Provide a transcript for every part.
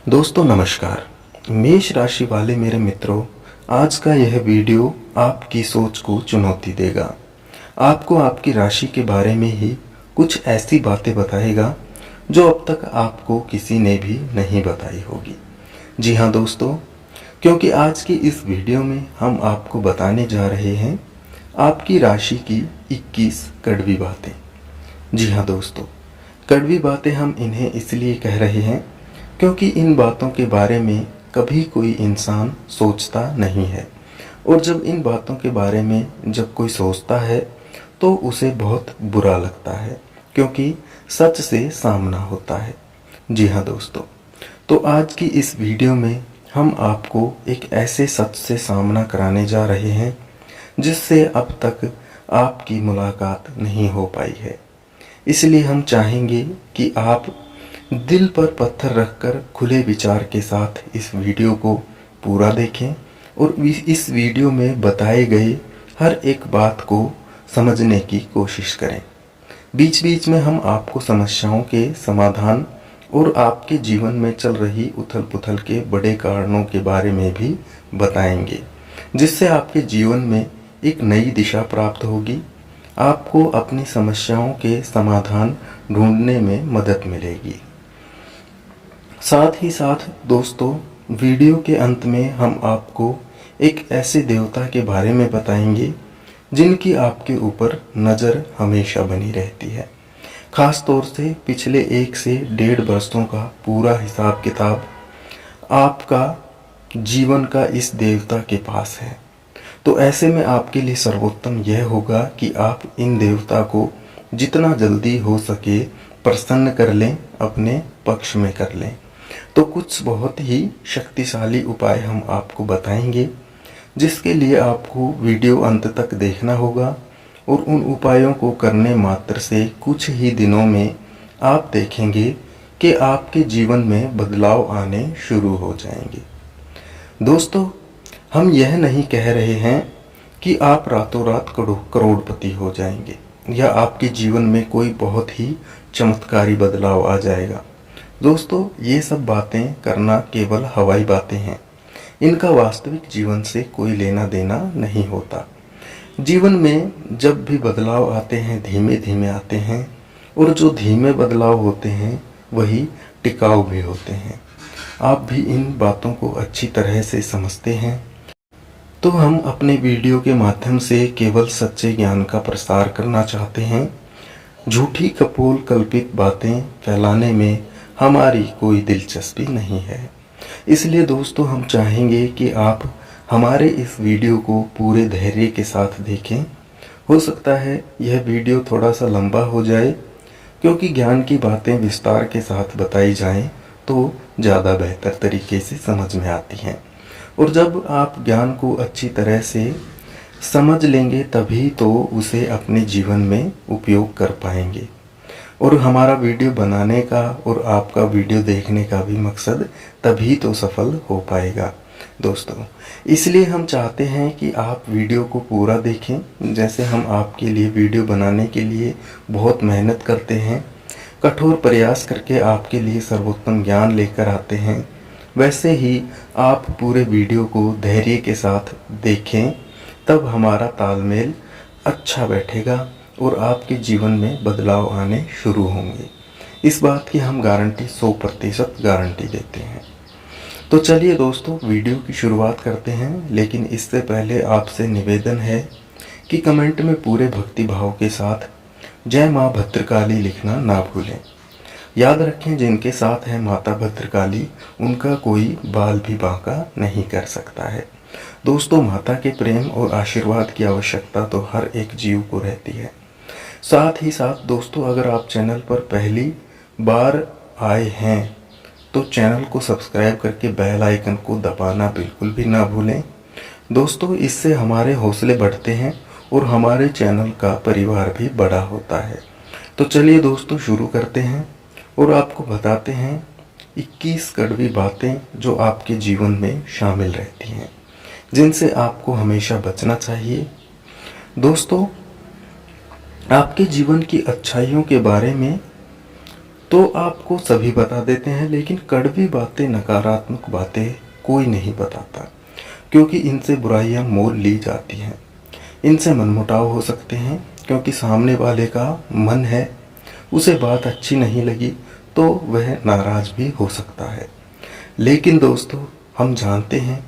दोस्तों नमस्कार। मेष राशि वाले मेरे मित्रों, आज का यह वीडियो आपकी सोच को चुनौती देगा। आपको आपकी राशि के बारे में ही कुछ ऐसी बातें बताएगा जो अब तक आपको किसी ने भी नहीं बताई होगी। जी हाँ दोस्तों, क्योंकि आज की इस वीडियो में हम आपको बताने जा रहे हैं आपकी राशि की 21 कड़वी बातें। जी हाँ दोस्तों, कड़वी बातें हम इन्हें इसलिए कह रहे हैं क्योंकि इन बातों के बारे में कभी कोई इंसान सोचता नहीं है, और जब इन बातों के बारे में जब कोई सोचता है तो उसे बहुत बुरा लगता है, क्योंकि सच से सामना होता है। जी हाँ दोस्तों, तो आज की इस वीडियो में हम आपको एक ऐसे सच से सामना कराने जा रहे हैं जिससे अब तक आपकी मुलाकात नहीं हो पाई है। इसलिए हम चाहेंगे कि आप दिल पर पत्थर रखकर खुले विचार के साथ इस वीडियो को पूरा देखें और इस वीडियो में बताए गए हर एक बात को समझने की कोशिश करें। बीच बीच में हम आपको समस्याओं के समाधान और आपके जीवन में चल रही उथल पुथल के बड़े कारणों के बारे में भी बताएंगे, जिससे आपके जीवन में एक नई दिशा प्राप्त होगी। आपको अपनी समस्याओं के समाधान ढूंढने में मदद मिलेगी। साथ ही साथ दोस्तों, वीडियो के अंत में हम आपको एक ऐसे देवता के बारे में बताएंगे जिनकी आपके ऊपर नज़र हमेशा बनी रहती है। खास तौर से पिछले 1 से 1.5 वर्षों का पूरा हिसाब किताब आपका जीवन का इस देवता के पास है। तो ऐसे में आपके लिए सर्वोत्तम यह होगा कि आप इन देवता को जितना जल्दी हो सके प्रसन्न कर लें, अपने पक्ष में कर लें। तो कुछ बहुत ही शक्तिशाली उपाय हम आपको बताएंगे, जिसके लिए आपको वीडियो अंत तक देखना होगा, और उन उपायों को करने मात्र से कुछ ही दिनों में आप देखेंगे कि आपके जीवन में बदलाव आने शुरू हो जाएंगे। दोस्तों, हम यह नहीं कह रहे हैं कि आप रातों रात करोड़पति हो जाएंगे या आपके जीवन में कोई बहुत ही चमत्कारी बदलाव आ जाएगा। दोस्तों, ये सब बातें करना केवल हवाई बातें हैं। इनका वास्तविक जीवन से कोई लेना देना नहीं होता। जीवन में जब भी बदलाव आते हैं धीमे धीमे आते हैं, और जो धीमे बदलाव होते हैं वही टिकाऊ भी होते हैं। आप भी इन बातों को अच्छी तरह से समझते हैं। तो हम अपने वीडियो के माध्यम से केवल सच्चे ज्ञान का प्रसार करना चाहते हैं। झूठी कपोल कल्पित बातें फैलाने में हमारी कोई दिलचस्पी नहीं है। इसलिए दोस्तों, हम चाहेंगे कि आप हमारे इस वीडियो को पूरे धैर्य के साथ देखें। हो सकता है यह वीडियो थोड़ा सा लंबा हो जाए, क्योंकि ज्ञान की बातें विस्तार के साथ बताई जाएं तो ज़्यादा बेहतर तरीके से समझ में आती हैं। और जब आप ज्ञान को अच्छी तरह से समझ लेंगे तभी तो उसे अपने जीवन में उपयोग कर पाएंगे। और हमारा वीडियो बनाने का और आपका वीडियो देखने का भी मकसद तभी तो सफल हो पाएगा दोस्तों। इसलिए हम चाहते हैं कि आप वीडियो को पूरा देखें। जैसे हम आपके लिए वीडियो बनाने के लिए बहुत मेहनत करते हैं, कठोर प्रयास करके आपके लिए सर्वोत्तम ज्ञान लेकर आते हैं, वैसे ही आप पूरे वीडियो को धैर्य के साथ देखें, तब हमारा तालमेल अच्छा बैठेगा और आपके जीवन में बदलाव आने शुरू होंगे। इस बात की हम गारंटी 100% गारंटी देते हैं। तो चलिए दोस्तों, वीडियो की शुरुआत करते हैं। लेकिन इससे पहले आपसे निवेदन है कि कमेंट में पूरे भक्ति भाव के साथ जय माँ भद्रकाली लिखना ना भूलें। याद रखें, जिनके साथ है माता भद्रकाली उनका कोई बाल भी बांका नहीं कर सकता है। दोस्तों, माता के प्रेम और आशीर्वाद की आवश्यकता तो हर एक जीव को रहती है। साथ ही साथ दोस्तों, अगर आप चैनल पर पहली बार आए हैं तो चैनल को सब्सक्राइब करके बेल आइकन को दबाना बिल्कुल भी ना भूलें। दोस्तों, इससे हमारे हौसले बढ़ते हैं और हमारे चैनल का परिवार भी बड़ा होता है। तो चलिए दोस्तों, शुरू करते हैं और आपको बताते हैं 21 कड़वी बातें जो आपके जीवन में शामिल रहती हैं, जिनसे आपको हमेशा बचना चाहिए। दोस्तों, आपके जीवन की अच्छाइयों के बारे में तो आपको सभी बता देते हैं, लेकिन कड़वी बातें, नकारात्मक बातें कोई नहीं बताता, क्योंकि इनसे बुराइयां मोल ली जाती हैं। इनसे मनमुटाव हो सकते हैं, क्योंकि सामने वाले का मन है, उसे बात अच्छी नहीं लगी तो वह नाराज भी हो सकता है। लेकिन दोस्तों, हम जानते हैं,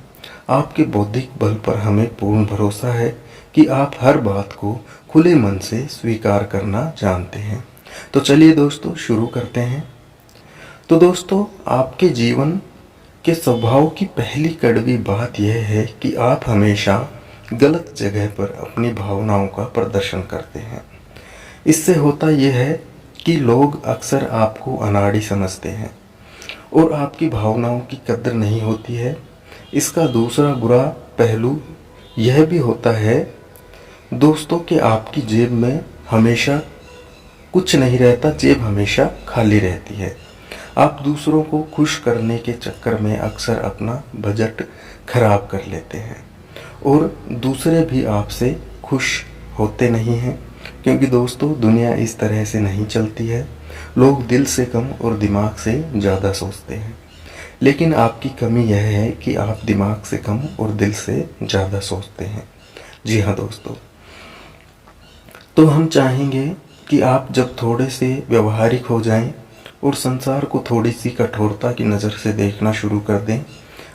आपके बौद्धिक बल पर हमें पूर्ण भरोसा है कि आप हर बात को खुले मन से स्वीकार करना जानते हैं। तो चलिए दोस्तों, शुरू करते हैं। तो दोस्तों, आपके जीवन के स्वभाव की पहली कड़वी बात यह है कि आप हमेशा गलत जगह पर अपनी भावनाओं का प्रदर्शन करते हैं। इससे होता यह है कि लोग अक्सर आपको अनाड़ी समझते हैं और आपकी भावनाओं की कद्र नहीं होती है। इसका दूसरा बुरा पहलू यह भी होता है दोस्तों कि आपकी जेब में हमेशा कुछ नहीं रहता, जेब हमेशा खाली रहती है। आप दूसरों को खुश करने के चक्कर में अक्सर अपना बजट खराब कर लेते हैं और दूसरे भी आपसे खुश होते नहीं हैं, क्योंकि दोस्तों दुनिया इस तरह से नहीं चलती है। लोग दिल से कम और दिमाग से ज़्यादा सोचते हैं, लेकिन आपकी कमी यह है कि आप दिमाग से कम और दिल से ज़्यादा सोचते हैं। जी हाँ दोस्तों, तो हम चाहेंगे कि आप जब थोड़े से व्यवहारिक हो जाएं और संसार को थोड़ी सी कठोरता की नज़र से देखना शुरू कर दें।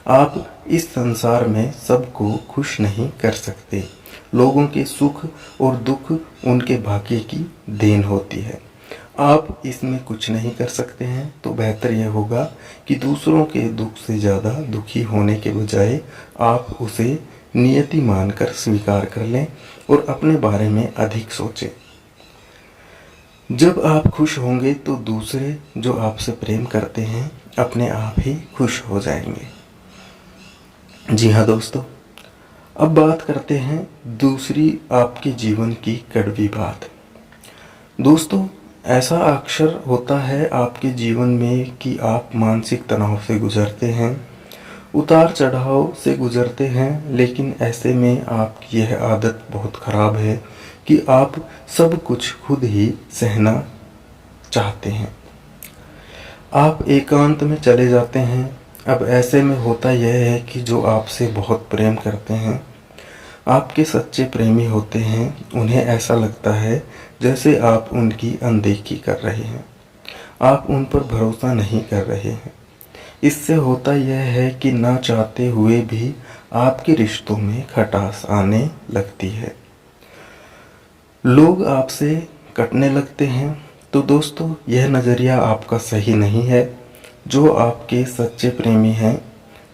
आप इस संसार में सबको खुश नहीं कर सकते। लोगों के सुख और दुख उनके भाग्य की देन होती है। आप इसमें कुछ नहीं कर सकते हैं, तो बेहतर यह होगा कि दूसरों के दुख से ज़्यादा दुखी होने के बजाय आप उसे नियति मानकर स्वीकार कर लें और अपने बारे में अधिक सोचें। जब आप खुश होंगे तो दूसरे जो आपसे प्रेम करते हैं अपने आप ही खुश हो जाएंगे। जी हाँ दोस्तों, अब बात करते हैं दूसरी आपके जीवन की कड़वी बात। दोस्तों, ऐसा अक्सर होता है आपके जीवन में कि आप मानसिक तनाव से गुजरते हैं, उतार चढ़ाव से गुजरते हैं, लेकिन ऐसे में आपकी यह आदत बहुत ख़राब है कि आप सब कुछ खुद ही सहना चाहते हैं। आप एकांत में चले जाते हैं। अब ऐसे में होता यह है कि जो आपसे बहुत प्रेम करते हैं, आपके सच्चे प्रेमी होते हैं, उन्हें ऐसा लगता है जैसे आप उनकी अनदेखी कर रहे हैं, आप उन पर भरोसा नहीं कर रहे हैं। इससे होता यह है कि ना चाहते हुए भी आपके रिश्तों में खटास आने लगती है, लोग आपसे कटने लगते हैं। तो दोस्तों, यह नज़रिया आपका सही नहीं है। जो आपके सच्चे प्रेमी हैं,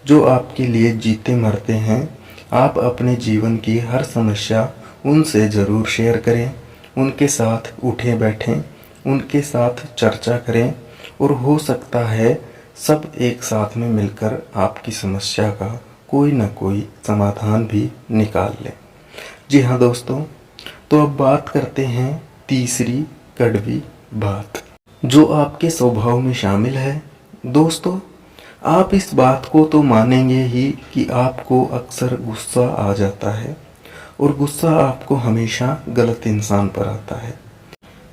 जो आपके लिए जीते मरते हैं, आप अपने जीवन की हर समस्या उनसे ज़रूर शेयर करें, उनके साथ उठें बैठें, उनके साथ चर्चा करें और हो सकता है सब एक साथ में मिलकर आपकी समस्या का कोई न कोई समाधान भी निकाल लें। जी हाँ दोस्तों, तो अब बात करते हैं तीसरी कड़वी बात जो आपके स्वभाव में शामिल है। दोस्तों, आप इस बात को तो मानेंगे ही कि आपको अक्सर गुस्सा आ जाता है और गुस्सा आपको हमेशा गलत इंसान पर आता है।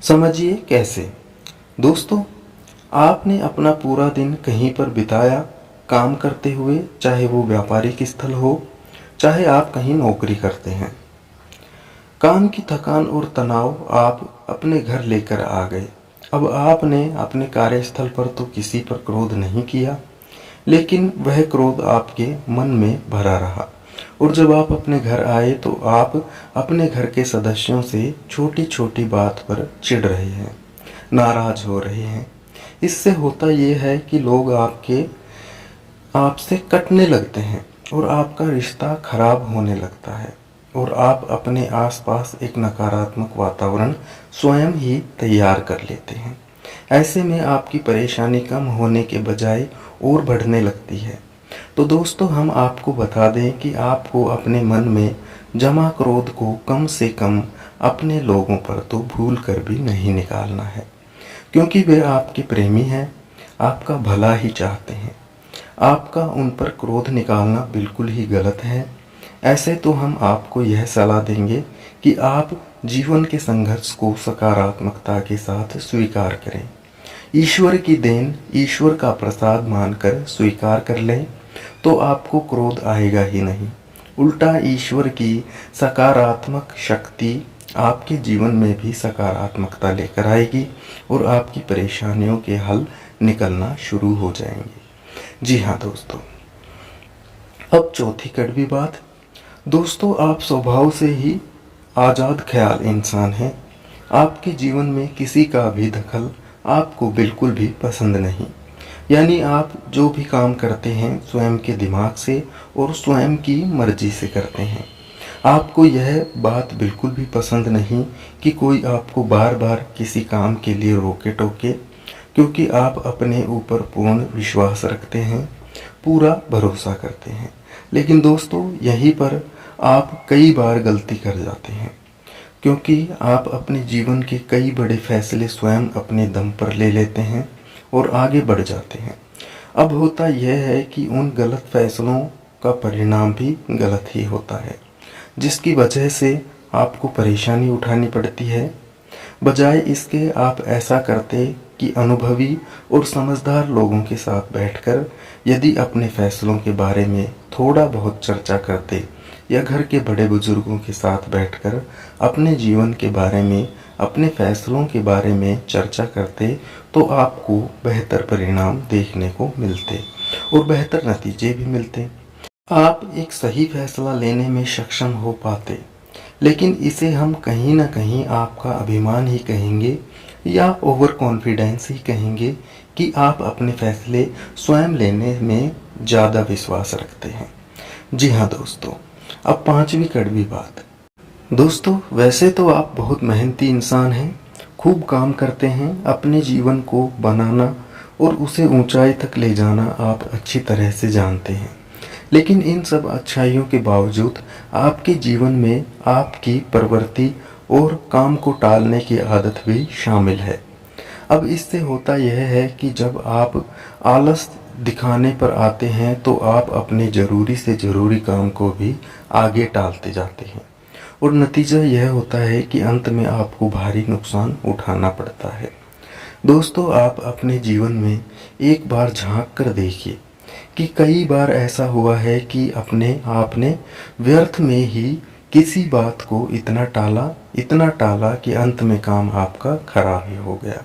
समझिए कैसे। दोस्तों, आपने अपना पूरा दिन कहीं पर बिताया काम करते हुए, चाहे वो व्यापारिक स्थल हो, चाहे आप कहीं नौकरी करते हैं। काम की थकान और तनाव आप अपने घर लेकर आ गए। अब आपने अपने कार्यस्थल पर तो किसी पर क्रोध नहीं किया, लेकिन वह क्रोध आपके मन में भरा रहा और जब आप अपने घर आए तो आप अपने घर के सदस्यों से छोटी छोटी बात पर चिढ़ रहे हैं, नाराज हो रहे हैं। इससे होता यह है कि लोग आपसे कटने लगते हैं और आपका रिश्ता खराब होने लगता है और आप अपने आसपास एक नकारात्मक वातावरण स्वयं ही तैयार कर लेते हैं। ऐसे में आपकी परेशानी कम होने के बजाय और बढ़ने लगती है। तो दोस्तों, हम आपको बता दें कि आपको अपने मन में जमा क्रोध को कम से कम अपने लोगों पर तो भूल कर भी नहीं निकालना है, क्योंकि वे आपके प्रेमी हैं, आपका भला ही चाहते हैं। आपका उन पर क्रोध निकालना बिल्कुल ही गलत है। ऐसे तो हम आपको यह सलाह देंगे कि आप जीवन के संघर्ष को सकारात्मकता के साथ स्वीकार करें, ईश्वर की देन, ईश्वर का प्रसाद मानकर स्वीकार कर लें तो आपको क्रोध आएगा ही नहीं। उल्टा ईश्वर की सकारात्मक शक्ति आपके जीवन में भी सकारात्मकता लेकर आएगी और आपकी परेशानियों के हल निकलना शुरू हो जाएंगे। जी हाँ दोस्तों, अब चौथी कड़वी बात। दोस्तों, आप स्वभाव से ही आज़ाद ख्याल इंसान हैं। आपके जीवन में किसी का भी दखल आपको बिल्कुल भी पसंद नहीं। यानी आप जो भी काम करते हैं स्वयं के दिमाग से और स्वयं की मर्जी से करते हैं। आपको यह बात बिल्कुल भी पसंद नहीं कि कोई आपको बार बार किसी काम के लिए रोके टोके, क्योंकि आप अपने ऊपर पूर्ण विश्वास रखते हैं, पूरा भरोसा करते हैं। लेकिन दोस्तों, यहीं पर आप कई बार गलती कर जाते हैं, क्योंकि आप अपने जीवन के कई बड़े फैसले स्वयं अपने दम पर ले लेते हैं और आगे बढ़ जाते हैं। अब होता यह है कि उन गलत फैसलों का परिणाम भी गलत ही होता है, जिसकी वजह से आपको परेशानी उठानी पड़ती है। बजाय इसके आप ऐसा करते कि अनुभवी और समझदार लोगों के साथ बैठकर यदि अपने फैसलों के बारे में थोड़ा बहुत चर्चा करते या घर के बड़े बुजुर्गों के साथ बैठकर अपने जीवन के बारे में, अपने फैसलों के बारे में चर्चा करते तो आपको बेहतर परिणाम देखने को मिलते और बेहतर नतीजे भी मिलते। आप एक सही फैसला लेने में सक्षम हो पाते। लेकिन इसे हम कहीं ना कहीं आपका अभिमान ही कहेंगे या ओवर कॉन्फिडेंस ही कहेंगे कि आप अपने फैसले स्वयं लेने में ज़्यादा विश्वास रखते हैं। जी हाँ दोस्तों, अब पांचवी कड़वी बात। दोस्तों, वैसे तो आप बहुत मेहनती इंसान हैं, खूब काम करते हैं, अपने जीवन को बनाना और उसे ऊंचाई तक ले जाना आप अच्छी तरह से जानते हैं। लेकिन इन सब अच्छाइयों के बावजूद आपके जीवन में आपकी प्रवृत्ति और काम को टालने की आदत भी शामिल है। अब इससे होता यह है कि जब आप आलस दिखाने पर आते हैं तो आप अपने ज़रूरी से ज़रूरी काम को भी आगे टालते जाते हैं और नतीजा यह होता है कि अंत में आपको भारी नुकसान उठाना पड़ता है। दोस्तों, आप अपने जीवन में एक बार झांक कर देखिए कि कई बार ऐसा हुआ है कि आपने व्यर्थ में ही किसी बात को इतना टाला कि अंत में काम आपका खराब ही हो गया।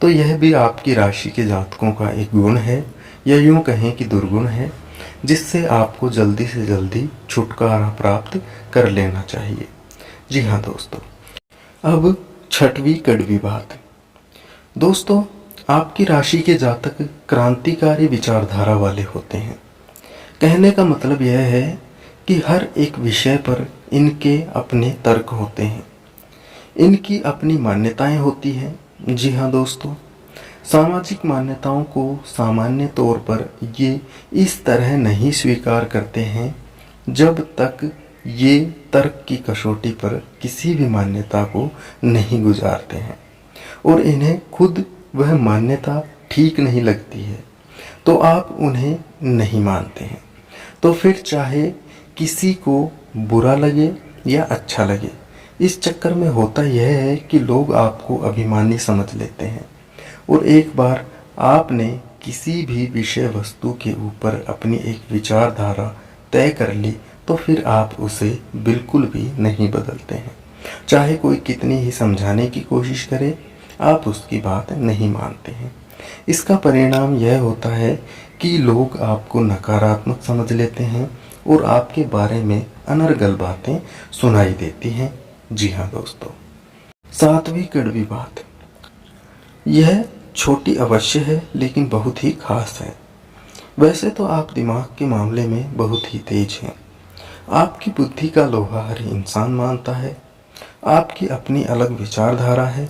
तो यह भी आपकी राशि के जातकों का एक गुण है, या यूं कहें कि दुर्गुण है, जिससे आपको जल्दी से जल्दी छुटकारा प्राप्त कर लेना चाहिए। जी हाँ दोस्तों, अब छठवीं कड़वी बात। दोस्तों, आपकी राशि के जातक क्रांतिकारी विचारधारा वाले होते हैं। कहने का मतलब यह है कि हर एक विषय पर इनके अपने तर्क होते हैं, इनकी अपनी मान्यताएं होती हैं। जी हाँ दोस्तों, सामाजिक मान्यताओं को सामान्य तौर पर ये इस तरह नहीं स्वीकार करते हैं जब तक ये तर्क की कसौटी पर किसी भी मान्यता को नहीं गुजारते हैं और इन्हें खुद वह मान्यता ठीक नहीं लगती है तो आप उन्हें नहीं मानते हैं। तो फिर चाहे किसी को बुरा लगे या अच्छा लगे, इस चक्कर में होता यह है कि लोग आपको अभिमानी समझ लेते हैं और एक बार आपने किसी भी विषय वस्तु के ऊपर अपनी एक विचारधारा तय कर ली तो फिर आप उसे बिल्कुल भी नहीं बदलते हैं। चाहे कोई कितनी ही समझाने की कोशिश करे, आप उसकी बात नहीं मानते हैं। इसका परिणाम यह होता है कि लोग आपको नकारात्मक समझ लेते हैं और आपके बारे में अनर्गल बातें सुनाई देती हैं। जी हाँ दोस्तों, सातवीं कड़वी बात। यह छोटी अवश्य है लेकिन बहुत ही खास है। वैसे तो आप दिमाग के मामले में बहुत ही तेज हैं। आपकी बुद्धि का लोहा हर इंसान मानता है। आपकी अपनी अलग विचारधारा है,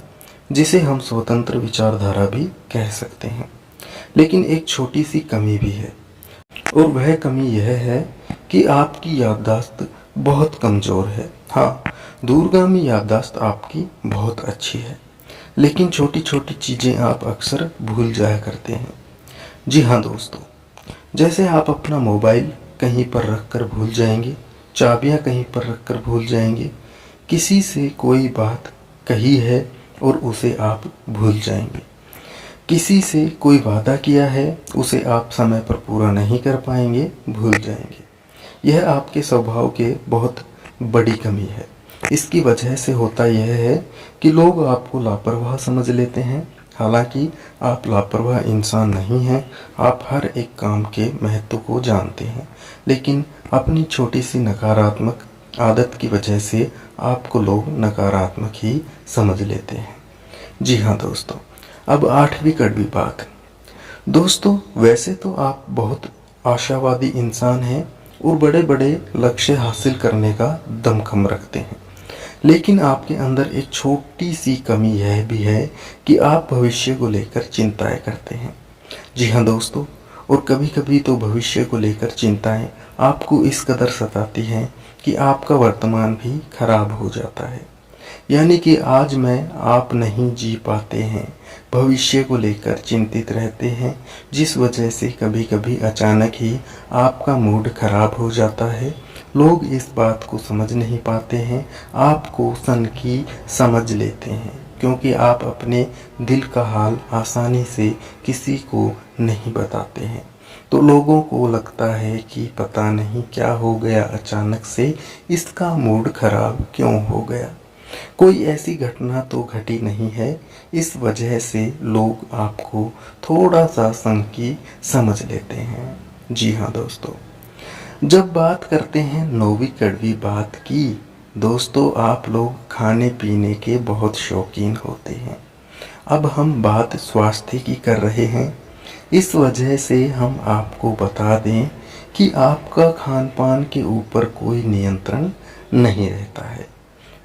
जिसे हम स्वतंत्र विचारधारा भी कह सकते हैं। लेकिन एक छोटी सी कमी भी है और वह कमी यह है कि आपकी याददाश्त बहुत कमज़ोर है। हाँ, दूरगामी याददाश्त आपकी बहुत अच्छी है, लेकिन छोटी छोटी चीज़ें आप अक्सर भूल जाया करते हैं। जी हाँ दोस्तों, जैसे आप अपना मोबाइल कहीं पर रख कर भूल जाएंगे, चाबियाँ कहीं पर रख कर भूल जाएंगे, किसी से कोई बात कही है और उसे आप भूल जाएंगे। किसी से कोई वादा किया है उसे आप समय पर पूरा नहीं कर पाएंगे, भूल जाएंगे। यह आपके स्वभाव के बहुत बड़ी कमी है। इसकी वजह से होता यह है कि लोग आपको लापरवाह समझ लेते हैं। हालांकि आप लापरवाह इंसान नहीं हैं, आप हर एक काम के महत्व को जानते हैं, लेकिन अपनी छोटी सी नकारात्मक आदत की वजह से आपको लोग नकारात्मक ही समझ लेते हैं। जी हाँ दोस्तों, अब 8वीं कड़वी बात। दोस्तों, वैसे तो आप बहुत आशावादी इंसान हैं और बड़े बड़े लक्ष्य हासिल करने का दमखम रखते हैं, लेकिन आपके अंदर एक छोटी सी कमी यह भी है कि आप भविष्य को लेकर चिंताएं करते हैं। जी हाँ दोस्तों, और कभी कभी तो भविष्य को लेकर चिंताएं आपको इस कदर सताती हैं कि आपका वर्तमान भी खराब हो जाता है। यानी कि आज में आप नहीं जी पाते हैं, भविष्य को लेकर चिंतित रहते हैं, जिस वजह से कभी कभी अचानक ही आपका मूड खराब हो जाता है। लोग इस बात को समझ नहीं पाते हैं, आपको सनकी समझ लेते हैं, क्योंकि आप अपने दिल का हाल आसानी से किसी को नहीं बताते हैं। तो लोगों को लगता है कि पता नहीं क्या हो गया, अचानक से इसका मूड खराब क्यों हो गया। कोई ऐसी घटना तो घटी नहीं है, इस वजह से लोग आपको थोड़ा सा संकी समझ लेते हैं। जी हाँ दोस्तों, जब बात करते हैं 9वीं कड़वी बात की, दोस्तों आप लोग खाने पीने के बहुत शौकीन होते हैं। अब हम बात स्वास्थ्य की कर रहे हैं, इस वजह से हम आपको बता दें कि आपका खान पान के ऊपर कोई नियंत्रण नहीं रहता है।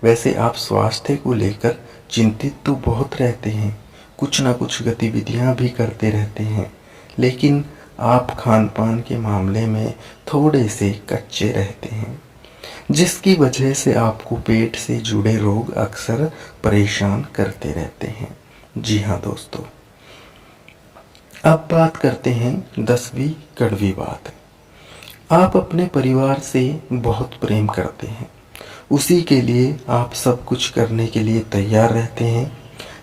वैसे आप स्वास्थ्य को लेकर चिंतित तो बहुत रहते हैं, कुछ ना कुछ गतिविधियां भी करते रहते हैं, लेकिन आप खान पान के मामले में थोड़े से कच्चे रहते हैं, जिसकी वजह से आपको पेट से जुड़े रोग अक्सर परेशान करते रहते हैं। जी हाँ दोस्तों, अब बात करते हैं 10वीं कड़वी बात। आप अपने परिवार से बहुत प्रेम करते हैं, उसी के लिए आप सब कुछ करने के लिए तैयार रहते हैं,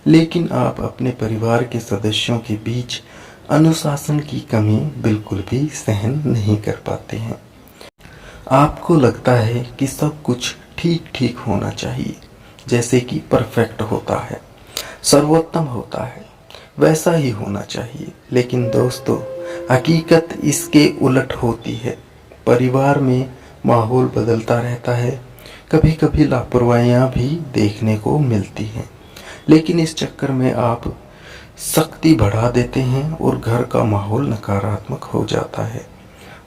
लेकिन आप अपने परिवार के सदस्यों के बीच अनुशासन की कमी बिल्कुल भी सहन नहीं कर पाते हैं। आपको लगता है कि सब कुछ ठीक ठीक होना चाहिए, जैसे कि परफेक्ट होता है, सर्वोत्तम होता है, वैसा ही होना चाहिए। लेकिन दोस्तों, हकीकत इसके उलट होती है। परिवार में माहौल बदलता रहता है, कभी कभी लापरवाहियां भी देखने को मिलती हैं, लेकिन इस चक्कर में आप सख्ती बढ़ा देते हैं और घर का माहौल नकारात्मक हो जाता है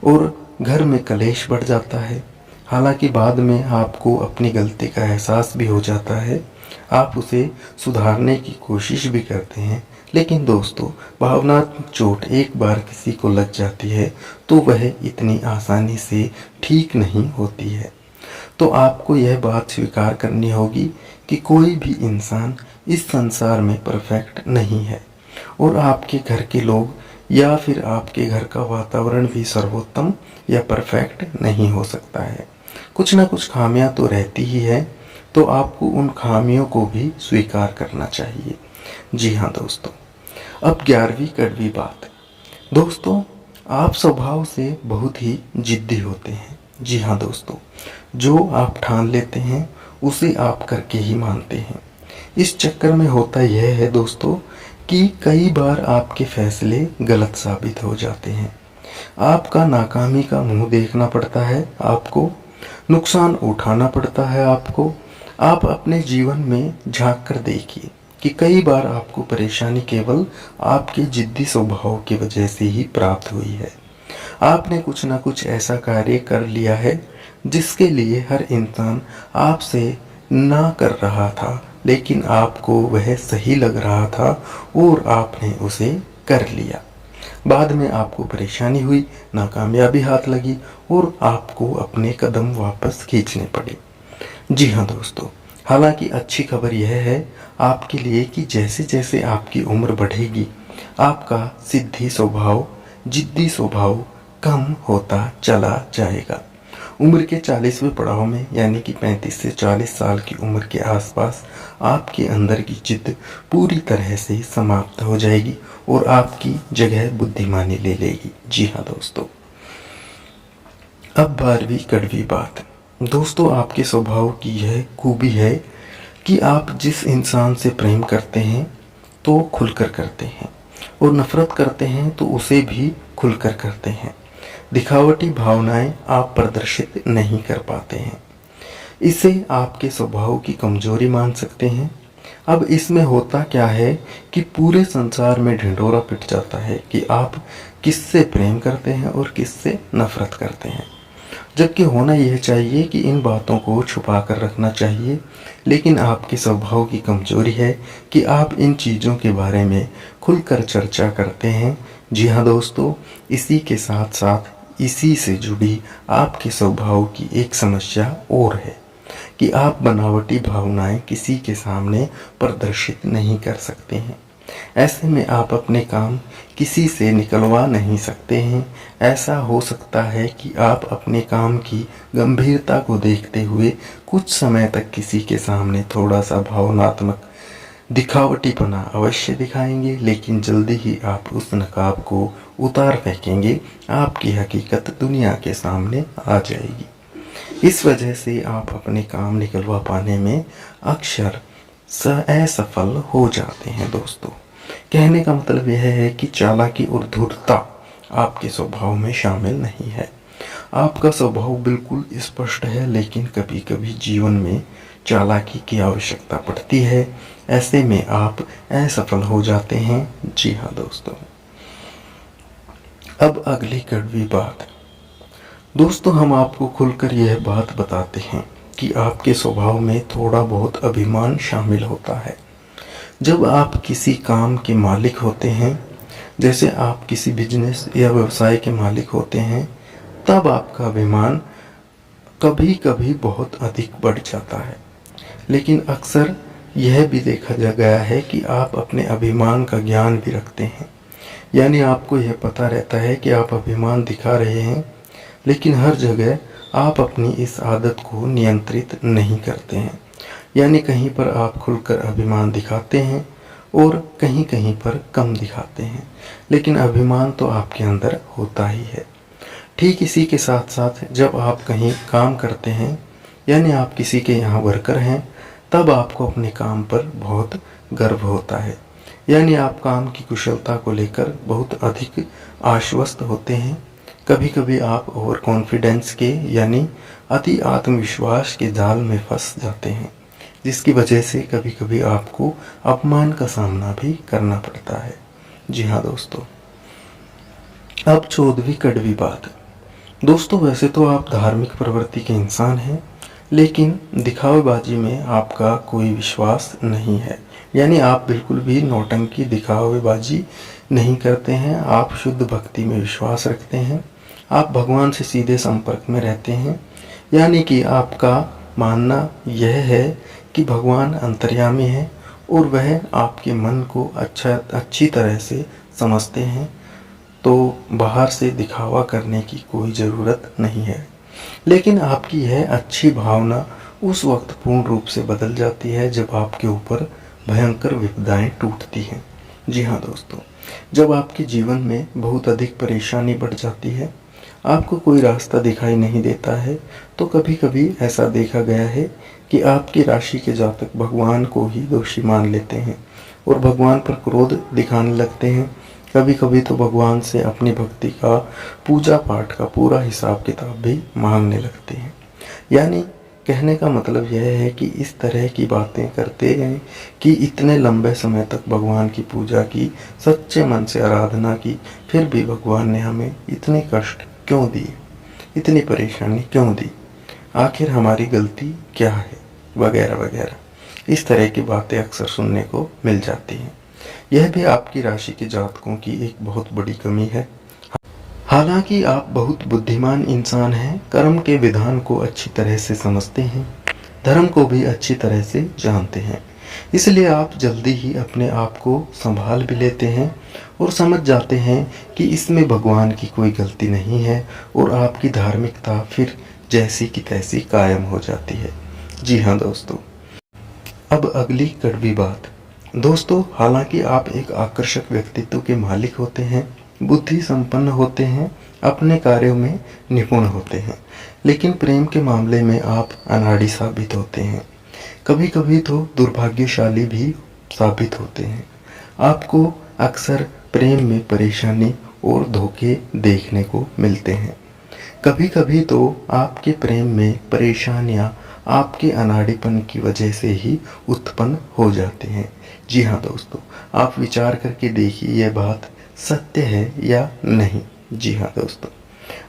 और घर में कलेश बढ़ जाता है। हालांकि बाद में आपको अपनी गलती का एहसास भी हो जाता है, आप उसे सुधारने की कोशिश भी करते हैं, लेकिन दोस्तों, भावनात्मक चोट एक बार किसी को लग जाती है तो वह इतनी आसानी से ठीक नहीं होती है। तो आपको यह बात स्वीकार करनी होगी कि कोई भी इंसान इस संसार में परफेक्ट नहीं है और आपके घर के लोग या फिर आपके घर का वातावरण भी सर्वोत्तम या परफेक्ट नहीं हो सकता है। कुछ ना कुछ खामियां तो रहती ही है, तो आपको उन खामियों को भी स्वीकार करना चाहिए। जी हाँ दोस्तों, अब 11वीं कड़वी बात। दोस्तों, आप स्वभाव से बहुत ही जिद्दी होते हैं। जी हाँ दोस्तों, जो आप ठान लेते हैं उसे आप करके ही मानते हैं। इस चक्कर में होता यह है दोस्तों कि कई बार आपके फैसले गलत साबित हो जाते हैं। आपका नाकामी का मुंह देखना पड़ता है, आपको नुकसान उठाना पड़ता है। आप अपने जीवन में झांक कर देखिए कि कई बार आपको परेशानी केवल आपके जिद्दी स्वभाव की वजह से ही प्राप्त हुई है। आपने कुछ ना कुछ ऐसा कार्य कर लिया है जिसके लिए हर इंसान आपसे ना कर रहा था, लेकिन आपको वह सही लग रहा था और आपने उसे कर लिया। बाद में आपको परेशानी हुई, नाकामयाबी हाथ लगी और आपको अपने कदम वापस खींचने पड़े। जी हाँ दोस्तों, हालांकि अच्छी खबर यह है आपके लिए कि जैसे जैसे आपकी उम्र बढ़ेगी, आपका जिद्दी स्वभाव कम होता चला जाएगा उम्र के 40वें पड़ाव में यानी कि 35 से 40 साल की उम्र के आसपास आपके अंदर की जिद पूरी तरह से समाप्त हो जाएगी और आपकी जगह बुद्धिमानी ले लेगी। जी हाँ दोस्तों। अब 12वीं कड़वी बात। दोस्तों, आपके स्वभाव की यह खूबी है कि आप जिस इंसान से प्रेम करते हैं तो खुलकर करते हैं और नफरत करते हैं तो उसे भी खुलकर करते हैं। दिखावटी भावनाएं आप प्रदर्शित नहीं कर पाते हैं। इसे आपके स्वभाव की कमजोरी मान सकते हैं। अब इसमें होता क्या है कि पूरे संसार में ढिंढोरा पिट जाता है कि आप किससे प्रेम करते हैं और किससे नफरत करते हैं, जबकि होना यह चाहिए कि इन बातों को छुपा कर रखना चाहिए। लेकिन आपके स्वभाव की कमजोरी है कि आप इन चीज़ों के बारे में खुलकर चर्चा करते हैं। जी हाँ दोस्तों, इसी के साथ साथ इसी से जुड़ी आपके स्वभाव की एक समस्या और है कि आप बनावटी भावनाएं किसी के सामने प्रदर्शित नहीं कर सकते हैं। ऐसे में आप अपने काम किसी से निकलवा नहीं सकते हैं। ऐसा हो सकता है कि आप अपने काम की गंभीरता को देखते हुए कुछ समय तक किसी के सामने थोड़ा सा भावनात्मक दिखावटीपना अवश्य दिखाएंगे, लेकिन जल्दी ही आप उस नकाब को उतार फेंकेंगे। आपकी हकीकत दुनिया के सामने आ जाएगी। इस वजह से आप अपने काम निकलवा पाने में अक्सर असफल हो जाते हैं। दोस्तों, कहने का मतलब यह है कि चालाकी और धूर्तता आपके स्वभाव में शामिल नहीं है। आपका स्वभाव बिल्कुल स्पष्ट है, लेकिन कभी कभी जीवन में चालाकी की आवश्यकता पड़ती है। ऐसे में आप असफल हो जाते हैं। जी हाँ दोस्तों। अब अगली कड़वी बात। दोस्तों, हम आपको खुलकर यह बात बताते हैं कि आपके स्वभाव में थोड़ा बहुत अभिमान शामिल होता है। जब आप किसी काम के मालिक होते हैं, जैसे आप किसी बिजनेस या व्यवसाय के मालिक होते हैं, तब आपका अभिमान कभी कभी बहुत अधिक बढ़ जाता है। लेकिन अक्सर यह भी देखा गया है कि आप अपने अभिमान का ज्ञान भी रखते हैं, यानी आपको यह पता रहता है कि आप अभिमान दिखा रहे हैं, लेकिन हर जगह आप अपनी इस आदत को नियंत्रित नहीं करते हैं। यानी कहीं पर आप खुलकर अभिमान दिखाते हैं और कहीं कहीं पर कम दिखाते हैं, लेकिन अभिमान तो आपके अंदर होता ही है। ठीक इसी के साथ साथ जब आप कहीं काम करते हैं, यानी आप किसी के यहाँ वर्कर हैं, तब आपको अपने काम पर बहुत गर्व होता है। यानी आप काम की कुशलता को लेकर बहुत अधिक आश्वस्त होते हैं। कभी कभी आप ओवर कॉन्फिडेंस के यानी अति आत्मविश्वास के जाल में फंस जाते हैं, जिसकी वजह से कभी कभी आपको अपमान का सामना भी करना पड़ता है। जी हाँ दोस्तों। अब 14वीं कड़वी बात। दोस्तों, वैसे तो आप धार्मिक प्रवृत्ति के इंसान हैं, लेकिन दिखावेबाजी में आपका कोई विश्वास नहीं है। यानी आप बिल्कुल भी नौटंकी दिखावेबाजी नहीं करते हैं। आप शुद्ध भक्ति में विश्वास रखते हैं। आप भगवान से सीधे संपर्क में रहते हैं। यानी कि आपका मानना यह है कि भगवान अंतर्यामी है और वह आपके मन को अच्छी तरह से समझते हैं, तो बाहर से दिखावा करने की कोई ज़रूरत नहीं है। लेकिन आपकी यह अच्छी भावना उस वक्त पूर्ण रूप से बदल जाती है जब आपके ऊपर भयंकर विपदाएं टूटती हैं। जी हाँ दोस्तों, जब आपके जीवन में बहुत अधिक परेशानी बढ़ जाती है, आपको कोई रास्ता दिखाई नहीं देता है, तो कभी कभी ऐसा देखा गया है कि आपकी राशि के जातक भगवान को ही दोषी मान लेते हैं और भगवान पर क्रोध दिखाने लगते हैं। कभी कभी तो भगवान से अपनी भक्ति का, पूजा पाठ का पूरा हिसाब किताब भी मांगने लगते हैं। यानी कहने का मतलब यह है कि इस तरह की बातें करते हैं कि इतने लंबे समय तक भगवान की पूजा की, सच्चे मन से आराधना की, फिर भी भगवान ने हमें इतने कष्ट क्यों दिए, इतनी परेशानी क्यों दी, आखिर हमारी गलती क्या है, वगैरह वगैरह। इस तरह की बातें अक्सर सुनने को मिल जाती हैं। यह भी आपकी राशि के जातकों की एक बहुत बड़ी कमी है। हालांकि आप बहुत बुद्धिमान इंसान हैं, कर्म के विधान को अच्छी तरह से समझते हैं, धर्म को भी अच्छी तरह से जानते हैं, इसलिए आप जल्दी ही अपने आप को संभाल भी लेते हैं और समझ जाते हैं कि इसमें भगवान की कोई गलती नहीं है और आपकी धार्मिकता फिर जैसी की तैसी कायम हो जाती है। जी हाँ दोस्तों, अब अगली कड़वी बात। दोस्तों, हालांकि आप एक आकर्षक व्यक्तित्व के मालिक होते हैं, बुद्धि संपन्न होते हैं, अपने कार्यों में निपुण होते हैं, लेकिन प्रेम के मामले में आप अनाड़ी साबित होते हैं। कभी कभी तो दुर्भाग्यशाली भी साबित होते हैं। आपको अक्सर प्रेम में परेशानी और धोखे देखने को मिलते हैं। कभी कभी तो आपके प्रेम में परेशानियां आपके अनाड़ीपन की वजह से ही उत्पन्न हो जाते हैं। जी हाँ दोस्तों, आप विचार करके देखिए यह बात सत्य है या नहीं। जी हाँ दोस्तों,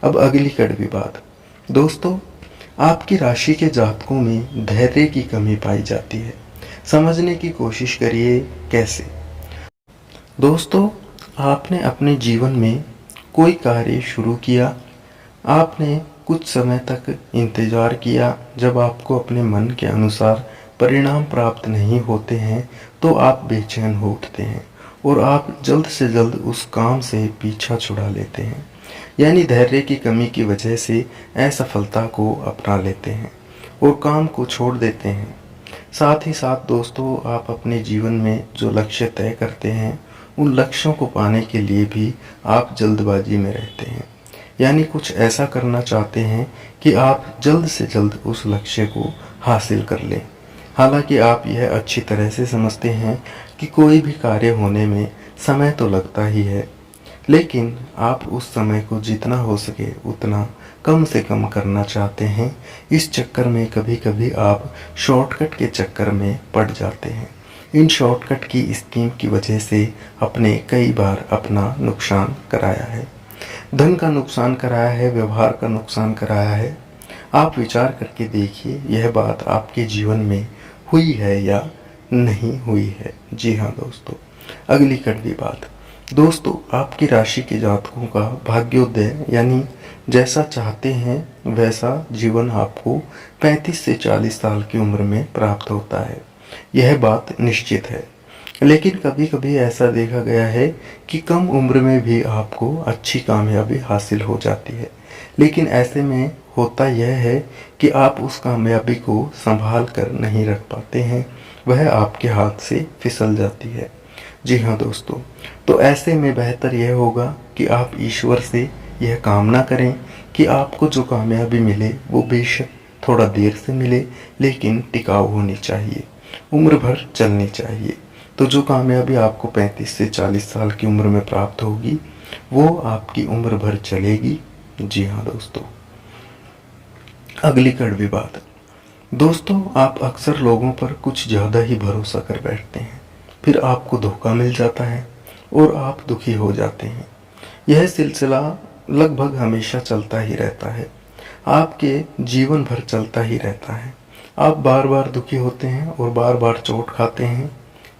अब अगली कड़वी बात। दोस्तों, आपकी राशि के जातकों में धैर्य की कमी पाई जाती है। समझने की कोशिश करिए कैसे। दोस्तों, आपने अपने जीवन में कोई कार्य शुरू किया, आपने कुछ समय तक इंतजार किया। जब आपको अपने मन के अनुसार परिणाम प्राप्त नहीं होते हैं तो आप बेचैन हो उठते हैं और आप जल्द से जल्द उस काम से पीछा छुड़ा लेते हैं, यानी धैर्य की कमी की वजह से असफलता को अपना लेते हैं और काम को छोड़ देते हैं। साथ ही साथ दोस्तों, आप अपने जीवन में जो लक्ष्य तय करते हैं उन लक्ष्यों को पाने के लिए भी आप जल्दबाजी में रहते हैं, यानी कुछ ऐसा करना चाहते हैं कि आप जल्द से जल्द उस लक्ष्य को हासिल कर लें। हालांकि आप यह अच्छी तरह से समझते हैं कि कोई भी कार्य होने में समय तो लगता ही है, लेकिन आप उस समय को जितना हो सके उतना कम से कम करना चाहते हैं। इस चक्कर में कभी कभी आप शॉर्टकट के चक्कर में पड़ जाते हैं। इन शॉर्टकट की स्कीम की वजह से आपने कई बार अपना नुकसान कराया है, धन का नुकसान कराया है, व्यवहार का नुकसान कराया है। आप विचार करके देखिए यह बात आपके जीवन में हुई है या नहीं हुई है। जी हाँ दोस्तों, अगली कड़वी बात। दोस्तों, आपकी राशि के जातकों का भाग्योदय यानी जैसा चाहते हैं वैसा जीवन आपको 35 से 40 साल की उम्र में प्राप्त होता है, यह बात निश्चित है। लेकिन कभी कभी ऐसा देखा गया है कि कम उम्र में भी आपको अच्छी कामयाबी हासिल हो जाती है, लेकिन ऐसे में होता यह है कि आप उस कामयाबी को संभाल कर नहीं रख पाते हैं, वह आपके हाथ से फिसल जाती है। जी हाँ दोस्तों, तो ऐसे में बेहतर यह होगा कि आप ईश्वर से यह कामना करें कि आपको जो कामयाबी मिले वो बेशक थोड़ा देर से मिले, लेकिन टिकाऊ होनी चाहिए, उम्र भर चलनी चाहिए। तो जो कामयाबी आपको 35 से 40 साल की उम्र में प्राप्त होगी वो आपकी उम्र भर चलेगी। जी हाँ दोस्तों, अगली कड़वी बात। दोस्तों, आप अक्सर लोगों पर कुछ ज़्यादा ही भरोसा कर बैठते हैं, फिर आपको धोखा मिल जाता है और आप दुखी हो जाते हैं। यह सिलसिला लगभग हमेशा चलता ही रहता है, आपके जीवन भर चलता ही रहता है। आप बार बार दुखी होते हैं और बार बार चोट खाते हैं।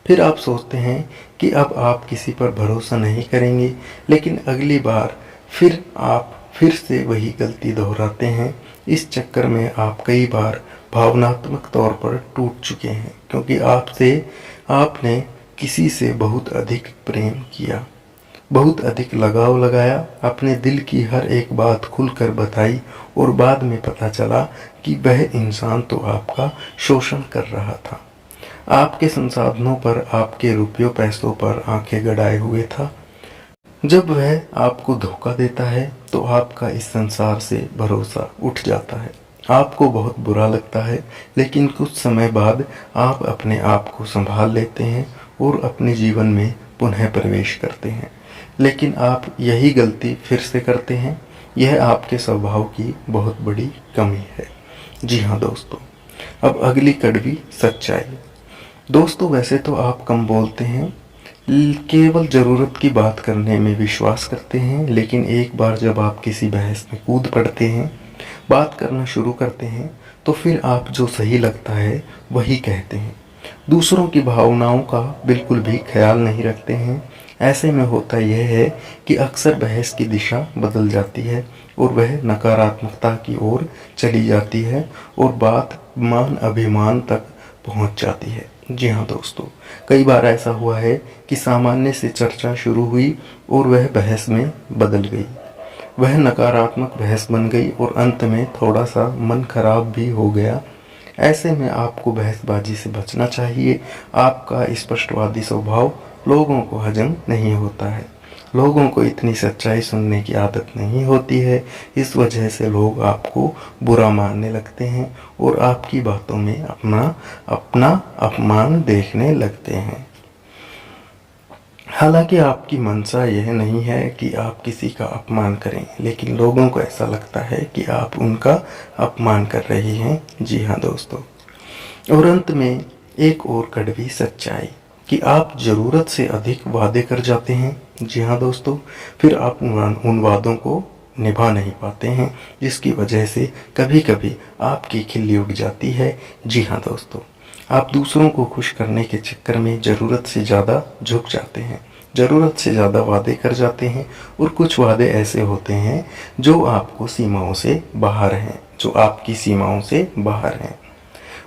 फिर आप सोचते हैं कि अब आप किसी पर भरोसा नहीं करेंगे, लेकिन अगली बार फिर आप फिर से वही गलती दोहराते हैं। इस चक्कर में आप कई बार भावनात्मक तौर पर टूट चुके हैं, क्योंकि आपने किसी से बहुत अधिक प्रेम किया, बहुत अधिक लगाव लगाया, अपने दिल की हर एक बात खुलकर बताई और बाद में पता चला कि वह इंसान तो आपका शोषण कर रहा था, आपके संसाधनों पर, आपके रुपयों पैसों पर आंखें गड़ाए हुए था। जब वह आपको धोखा देता है तो आपका इस संसार से भरोसा उठ जाता है, आपको बहुत बुरा लगता है, लेकिन कुछ समय बाद आप अपने आप को संभाल लेते हैं और अपने जीवन में पुनः प्रवेश करते हैं। लेकिन आप यही गलती फिर से करते हैं, यह आपके स्वभाव की बहुत बड़ी कमी है। जी हाँ दोस्तों, अब अगली कड़वी सच्चाई। दोस्तों, वैसे तो आप कम बोलते हैं, केवल ज़रूरत की बात करने में विश्वास करते हैं, लेकिन एक बार जब आप किसी बहस में कूद पड़ते हैं, बात करना शुरू करते हैं, तो फिर आप जो सही लगता है वही कहते हैं, दूसरों की भावनाओं का बिल्कुल भी ख्याल नहीं रखते हैं। ऐसे में होता यह है कि अक्सर बहस की दिशा बदल जाती है और वह नकारात्मकता की ओर चली जाती है और बात मान अभिमान तक पहुंच जाती है। जी हाँ दोस्तों, कई बार ऐसा हुआ है कि सामान्य से चर्चा शुरू हुई और वह बहस में बदल गई। वह नकारात्मक बहस बन गई और अंत में थोड़ा सा मन खराब भी हो गया। ऐसे में आपको बहसबाजी से बचना चाहिए। आपका स्पष्टवादी स्वभाव लोगों को हजम नहीं होता है। लोगों को इतनी सच्चाई सुनने की आदत नहीं होती है। इस वजह से लोग आपको बुरा मानने लगते हैं और आपकी बातों में अपना अपमान देखने लगते हैं। हालांकि आपकी मंशा यह नहीं है कि आप किसी का अपमान करें, लेकिन लोगों को ऐसा लगता है कि आप उनका अपमान कर रही हैं। जी हाँ दोस्तों, और अंत में एक और कड़वी सच्चाई कि आप ज़रूरत से अधिक वादे कर जाते हैं। जी हाँ दोस्तों, फिर आप उन वादों को निभा नहीं पाते हैं, जिसकी वजह से कभी कभी आपकी खिल्ली उठ जाती है। जी हाँ दोस्तों, आप दूसरों को खुश करने के चक्कर में ज़रूरत से ज़्यादा झुक जाते हैं, ज़रूरत से ज़्यादा वादे कर जाते हैं और कुछ वादे ऐसे होते हैं जो आपको सीमाओं से बाहर हैं, जो आपकी सीमाओं से बाहर हैं,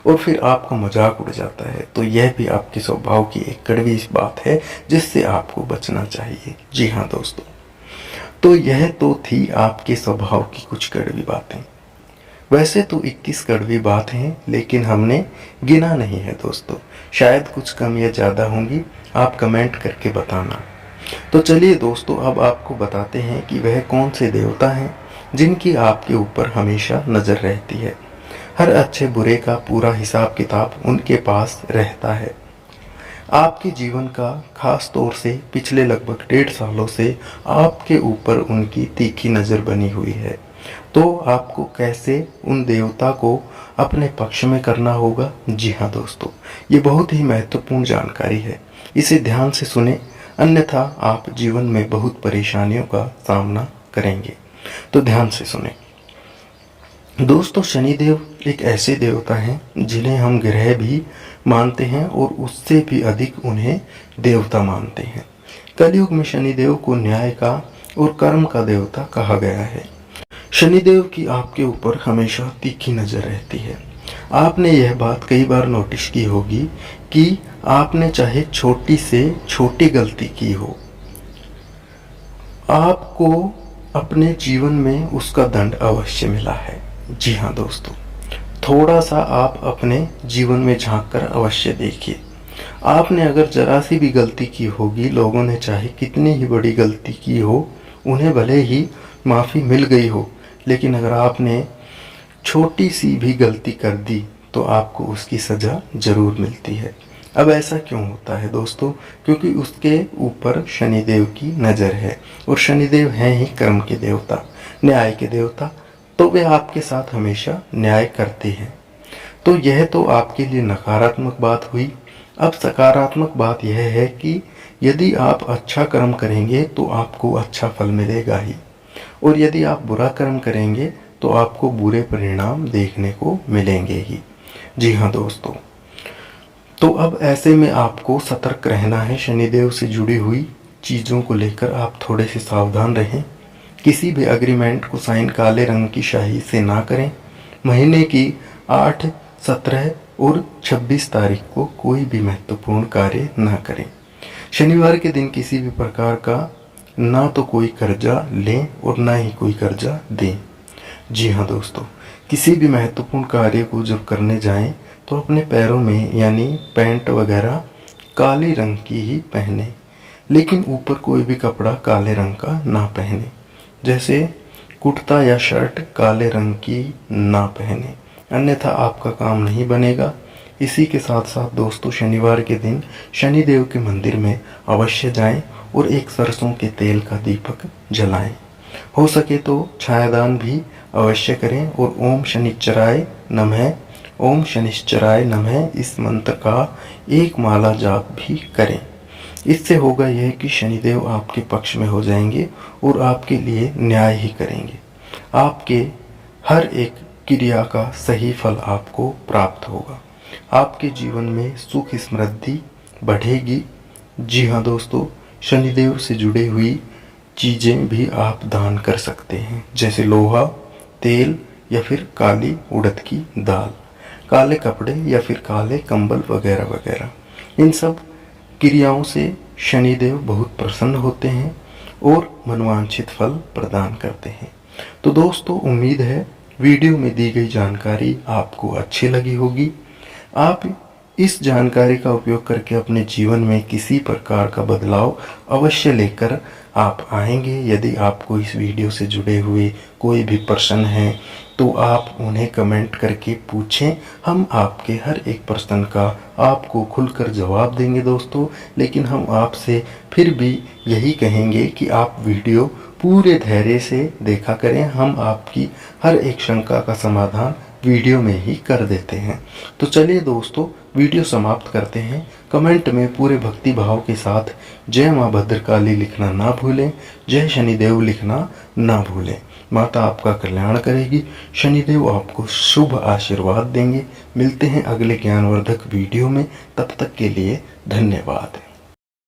और फिर आपका मजाक उड़ जाता है। तो यह भी आपके स्वभाव की एक कड़वी बात है जिससे आपको बचना चाहिए। जी हाँ दोस्तों, तो यह तो थी आपके स्वभाव की कुछ कड़वी बातें। वैसे तो 21 कड़वी बात हैं, लेकिन हमने गिना नहीं है दोस्तों। शायद कुछ कम या ज़्यादा होंगी, आप कमेंट करके बताना। तो चलिए दोस्तों, अब आपको बताते हैं कि वह कौन से देवता हैं जिनकी आपके ऊपर हमेशा नज़र रहती है। हर अच्छे बुरे का पूरा हिसाब किताब उनके पास रहता है। आपके जीवन का खास तौर से पिछले लगभग 1.5 सालों से आपके ऊपर उनकी तीखी नज़र बनी हुई है। तो आपको कैसे उन देवता को अपने पक्ष में करना होगा। जी हाँ दोस्तों, ये बहुत ही महत्वपूर्ण जानकारी है, इसे ध्यान से सुने, अन्यथा आप जीवन में बहुत परेशानियों का सामना करेंगे। तो ध्यान से सुने दोस्तों। शनिदेव एक ऐसे देवता हैं जिन्हें हम ग्रह भी मानते हैं और उससे भी अधिक उन्हें देवता मानते हैं। कलयुग में शनिदेव को न्याय का और कर्म का देवता कहा गया है। शनिदेव की आपके ऊपर हमेशा तीखी नज़र रहती है। आपने यह बात कई बार नोटिस की होगी कि आपने चाहे छोटी से छोटी गलती की हो, आपको अपने जीवन में उसका दंड अवश्य मिला है। जी हाँ दोस्तों, थोड़ा सा आप अपने जीवन में झांक कर अवश्य देखिए। आपने अगर जरा सी भी गलती की होगी, लोगों ने चाहे कितनी ही बड़ी गलती की हो, उन्हें भले ही माफ़ी मिल गई हो, लेकिन अगर आपने छोटी सी भी गलती कर दी तो आपको उसकी सज़ा ज़रूर मिलती है। अब ऐसा क्यों होता है दोस्तों? क्योंकि उसके ऊपर शनिदेव की नज़र है, और शनिदेव हैं ही कर्म के देवता, न्याय के देवता, तो वे आपके साथ हमेशा न्याय करते हैं। तो यह तो आपके लिए नकारात्मक बात हुई। अब सकारात्मक बात यह है कि यदि आप अच्छा कर्म करेंगे तो आपको अच्छा फल मिलेगा ही, और यदि आप बुरा कर्म करेंगे तो आपको बुरे परिणाम देखने को मिलेंगे ही। जी हाँ दोस्तों, तो अब ऐसे में आपको सतर्क रहना है। शनिदेव से जुड़ी हुई चीज़ों को लेकर आप थोड़े से सावधान रहें। किसी भी एग्रीमेंट को साइन काले रंग की स्याही से ना करें। महीने की 8, 17 और 26 तारीख को कोई भी महत्वपूर्ण कार्य ना करें। शनिवार के दिन किसी भी प्रकार का ना तो कोई कर्जा लें और ना ही कोई कर्जा दें। जी हाँ दोस्तों, किसी भी महत्वपूर्ण कार्य को जब करने जाएं तो अपने पैरों में यानी पैंट वगैरह काले रंग की ही पहने, लेकिन ऊपर कोई भी कपड़ा काले रंग का ना पहने, जैसे कुर्ता या शर्ट काले रंग की ना पहने, अन्यथा आपका काम नहीं बनेगा। इसी के साथ साथ दोस्तों, शनिवार के दिन शनिदेव के मंदिर में अवश्य जाएं और एक सरसों के तेल का दीपक जलाएं। हो सके तो छायादान भी अवश्य करें और ओम शनिश्चराय नमः, ओम शनिश्चराय नमः इस मंत्र का एक माला जाप भी करें। इससे होगा यह कि शनिदेव आपके पक्ष में हो जाएंगे और आपके लिए न्याय ही करेंगे। आपके हर एक क्रिया का सही फल आपको प्राप्त होगा। आपके जीवन में सुख समृद्धि बढ़ेगी। जी हाँ दोस्तों, शनिदेव से जुड़ी हुई चीज़ें भी आप दान कर सकते हैं, जैसे लोहा, तेल या फिर काली उड़द की दाल, काले कपड़े या फिर काले कंबल वगैरह वगैरह। इन सब क्रियाओं से शनिदेव बहुत प्रसन्न होते हैं और मनवांछित फल प्रदान करते हैं। तो दोस्तों, उम्मीद है वीडियो में दी गई जानकारी आपको अच्छी लगी होगी। आप इस जानकारी का उपयोग करके अपने जीवन में किसी प्रकार का बदलाव अवश्य लेकर आप आएंगे। यदि आपको इस वीडियो से जुड़े हुए कोई भी प्रश्न है तो आप उन्हें कमेंट करके पूछें। हम आपके हर एक प्रश्न का आपको खुलकर जवाब देंगे दोस्तों। लेकिन हम आपसे फिर भी यही कहेंगे कि आप वीडियो पूरे धैर्य से देखा करें। हम आपकी हर एक शंका का समाधान वीडियो में ही कर देते हैं। तो चलिए दोस्तों, वीडियो समाप्त करते हैं। कमेंट में पूरे भक्ति भाव के साथ जय माँ भद्रकाली लिखना ना भूलें, जय शनिदेव लिखना ना भूलें। माता आपका कल्याण करेगी, शनिदेव आपको शुभ आशीर्वाद देंगे। मिलते हैं अगले ज्ञानवर्धक वीडियो में, तब तक के लिए धन्यवाद।